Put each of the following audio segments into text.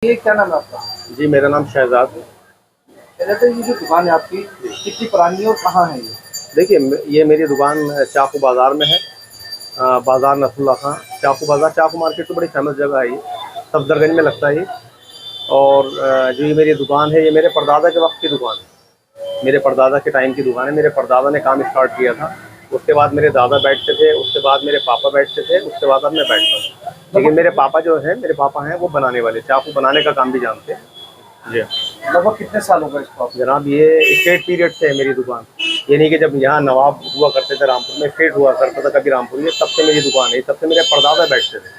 ये क्या नाम है आपका? जी, मेरा नाम शहज़ाद है। कहते हैं ये जो दुकान है आपकी कितनी पुरानी है और कहाँ है ये? देखिए, ये मेरी दुकान चाकू बाज़ार में है। बाज़ार नसरुल्लाह खां चाकू बाज़ार, चाकू मार्केट तो बड़ी फ़ेमस जगह है ये, सफदरगंज में लगता है ये। और जो ये मेरी दुकान है, ये मेरे परदादा के वक़्त की दुकान है। मेरे परदादा के टाइम की दुकान है। मेरे परदादा ने काम स्टार्ट किया था, उसके बाद मेरे दादा बैठते थे, उसके बाद मेरे पापा बैठते थे, उसके बाद अब मैं बैठता हूँ। लेकिन मेरे पापा जो हैं, मेरे पापा हैं वो बनाने वाले, चाकू बनाने का काम भी जानते हैं। जी। लगभग कितने साल हो गए इसको आप? जनाब, ये स्टेट पीरियड से है मेरी दुकान। ये नहीं कि जब यहाँ नवाब हुआ करते थे रामपुर में, स्टेट हुआ करता था कभी रामपुर, ये तब से मेरी दुकान है, तब से मेरे परदादा बैठते थे।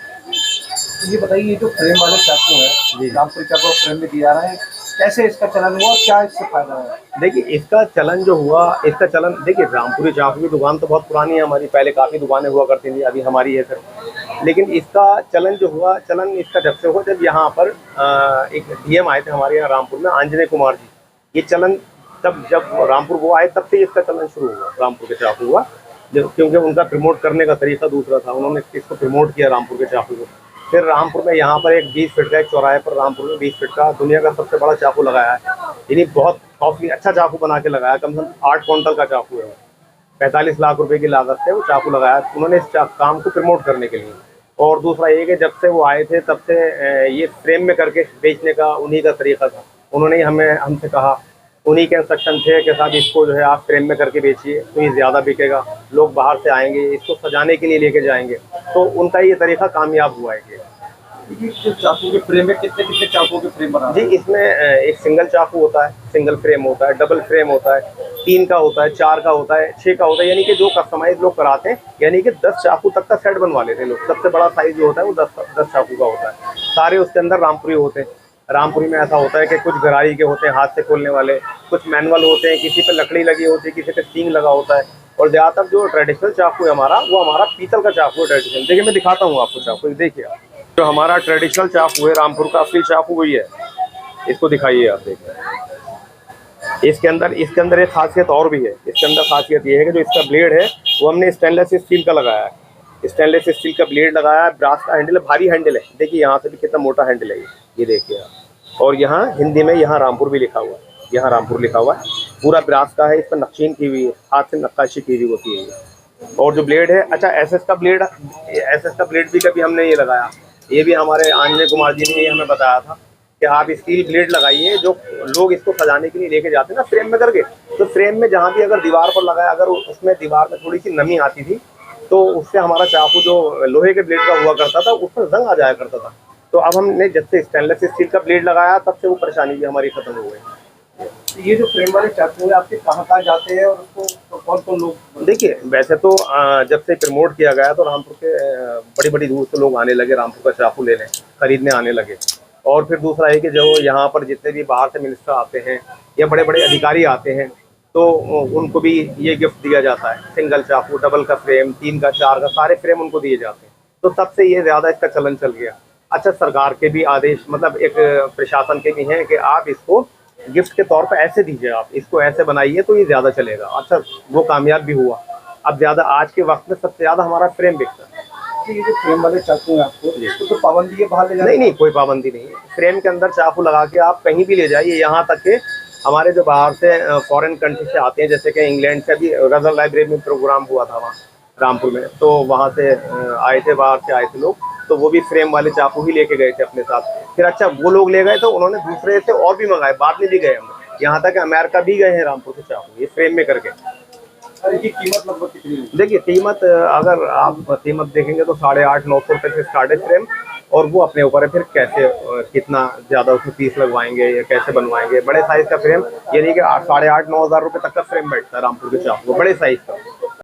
तो ये बताइए, ये जो फ्रेम वाले चाकू है, जी। रामपुर चाकू फ्रेम में दिया रहा है, कैसे इसका चलन हुआ, क्या इससे फायदा है? देखिए, इसका चलन जो हुआ, इसका चलन देखिए, रामपुरी चाकू की दुकान तो बहुत पुरानी है हमारी, पहले काफ़ी दुकानें हुआ करती थी, अभी हमारी है सिर्फ। लेकिन इसका चलन जो हुआ, चलन इसका जब से हुआ जब यहाँ पर एक डीएम आए थे हमारे यहाँ रामपुर में, आंजनेय कुमार जी। ये चलन तब जब रामपुर वो आए तब से इसका चलन शुरू हुआ, रामपुर के चाकू हुआ। क्योंकि उनका प्रमोट करने का तरीका दूसरा था, उन्होंने इसको प्रमोट किया रामपुर के चाकू को। फिर रामपुर में यहाँ पर एक 20 फीट का, एक चौराहे पर रामपुर में 20 फीट का दुनिया का सबसे बड़ा चाकू लगाया है। यानी बहुत काफ़ी अच्छा चाकू बना के लगाया, कम से कम 8 क्विंटल का चाकू है वो। 45 लाख रुपए की लागत से वो चाकू लगाया उन्होंने इस काम को प्रमोट करने के लिए। और दूसरा ये कि जब से वो आए थे तब से ये फ्रेम में करके बेचने का उन्हीं का तरीका था। उन्होंने ही हमसे कहा, उन्हीं के इंस्ट्रक्शन थे कि साहब इसको जो है आप फ्रेम में करके बेचिए तो ये ज़्यादा बिकेगा, लोग बाहर से आएंगे, इसको सजाने के लिए लेके जाएंगे। तो उनका ये तरीका कामयाब हुआ है। ये जो चाकू के फ्रेम में कितने कितने चाकू के फ्रेम बना जी, इसमें एक सिंगल चाकू होता है, सिंगल फ्रेम होता है, डबल फ्रेम होता है, 3 का होता है, 4 का होता है, 6 का होता है। यानी कि जो कस्टमाइज लोग कराते हैं, यानी कि 10 चाकू तक का सेट बनवा लेते हैं लोग। सबसे बड़ा साइज जो होता है वो 10 चाकू का होता है। सारे उसके अंदर रामपुरी होते हैं। रामपुरी में ऐसा होता है कि कुछ गरारी के होते हैं, हाथ से खोलने वाले, कुछ मैनुअल होते हैं, किसी पे लकड़ी लगी होती है, किसी पे सींग लगा होता है। और ज़्यादातर जो ट्रेडिशनल चाकू है हमारा, वो हमारा पीतल का चाकू है ट्रेडिशनल। देखिए, मैं दिखाता हूँ आपको चाकू, देखिए आप। जो हमारा ट्रेडिशनल चाकू है रामपुर का, असली चाकू वही है। इसको दिखाइए आप, देखिए। इसके अंदर एक खासियत और भी है। इसके अंदर खासियत ये है कि जो इसका ब्लेड है वो हमने स्टेनलेस स्टील का लगाया है। स्टेनलेस स्टील का ब्लेड लगाया है, ब्रास का हैंडल है, भारी हैंडल है। देखिए यहाँ से भी कितना मोटा हैंडल है ये देखिए आप। और यहाँ हिंदी में यहाँ रामपुर भी लिखा हुआ है, यहाँ रामपुर लिखा हुआ है। पूरा ब्रास का है, इस पर नक्शीन की हुई है, हाथ से नक्काशी की हुई होती है ये। और जो ब्लेड है, अच्छा एसएस का ब्लेड भी कभी हमने ये लगाया। ये भी हमारे आंजनेय कुमार जी ने ये हमें बताया था कि आप स्टील ब्लेड लगाइए। जो लोग इसको सजाने के लिए लेके जाते हैं ना फ्रेम में करके, तो फ्रेम में जहाँ भी अगर दीवार पर लगाया, अगर उसमें दीवार में थोड़ी सी नमी आती थी तो उससे हमारा चाकू जो लोहे के ब्लेड का हुआ करता था उस पर जंग आ जाया करता था। तो अब हमने जब से स्टेनलेस स्टील का ब्लेड लगाया तब से वो परेशानी भी हमारी खत्म हो गई। ये जो फ्रेम वाले चाकू है आपके कहाँ जाते हैं और उसको कौन कौन लोग? देखिए, वैसे तो जब से प्रमोट किया गया तो रामपुर के बड़ी बड़ी दूर से लोग आने लगे, रामपुर का चाकू लेने, खरीदने आने लगे। और फिर दूसरा है कि जो यहाँ पर जितने भी बाहर से मिनिस्टर आते हैं या बड़े बड़े अधिकारी आते हैं तो उनको भी ये गिफ्ट दिया जाता है। सिंगल चाकू, डबल का फ्रेम, 3 का, 4 का, सारे फ्रेम उनको दिए जाते हैं। तो तब से ये ज़्यादा इसका चलन चल गया। अच्छा, सरकार के भी आदेश, मतलब एक प्रशासन के भी हैं कि आप इसको गिफ्ट के तौर पे ऐसे दीजिए, आप इसको ऐसे बनाइए तो ये ज़्यादा चलेगा। अच्छा, वो कामयाब भी हुआ। अब ज़्यादा आज के वक्त में सबसे ज़्यादा हमारा फ्रेम बिकता है। ये जो फ्रेम वाले चाकू है आपको, इसको तो पाबंदी है बाहर ले जाने? नहीं, कोई पाबंदी नहीं है। फ्रेम के अंदर चाकू लगा के आप कहीं भी ले जाइए। यहाँ तक कि हमारे जो बाहर से फॉरेन कंट्री से आते हैं, जैसे कि इंग्लैंड से भी गज़ल लाइब्रेरी में प्रोग्राम हुआ था वहाँ रामपुर में, तो वहाँ से आए थे, बाहर से आए थे लोग, तो वो भी फ्रेम वाले चाकू ही लेके गए थे अपने साथ। फिर अच्छा, वो लोग ले गए तो उन्होंने दूसरे से और भी मंगाए, बाद में भी गए हम, यहाँ तक अमेरिका भी गए हैं रामपुर के चाकू ये फ्रेम में करके। और इनकी कीमत लगभग कितनी है? देखिए, कीमत अगर आप कीमत देखेंगे तो 850-900 रुपये से स्टार्ट है फ्रेम। और वो अपने ऊपर है फिर कैसे कितना ज़्यादा उसमें पीस लगवाएंगे या कैसे बनवाएंगे। बड़े साइज़ का फ्रेम यानी कि 8,500-9,000 रुपये तक का फ्रेम बैठता है रामपुर के चाकू को, बड़े साइज़ का।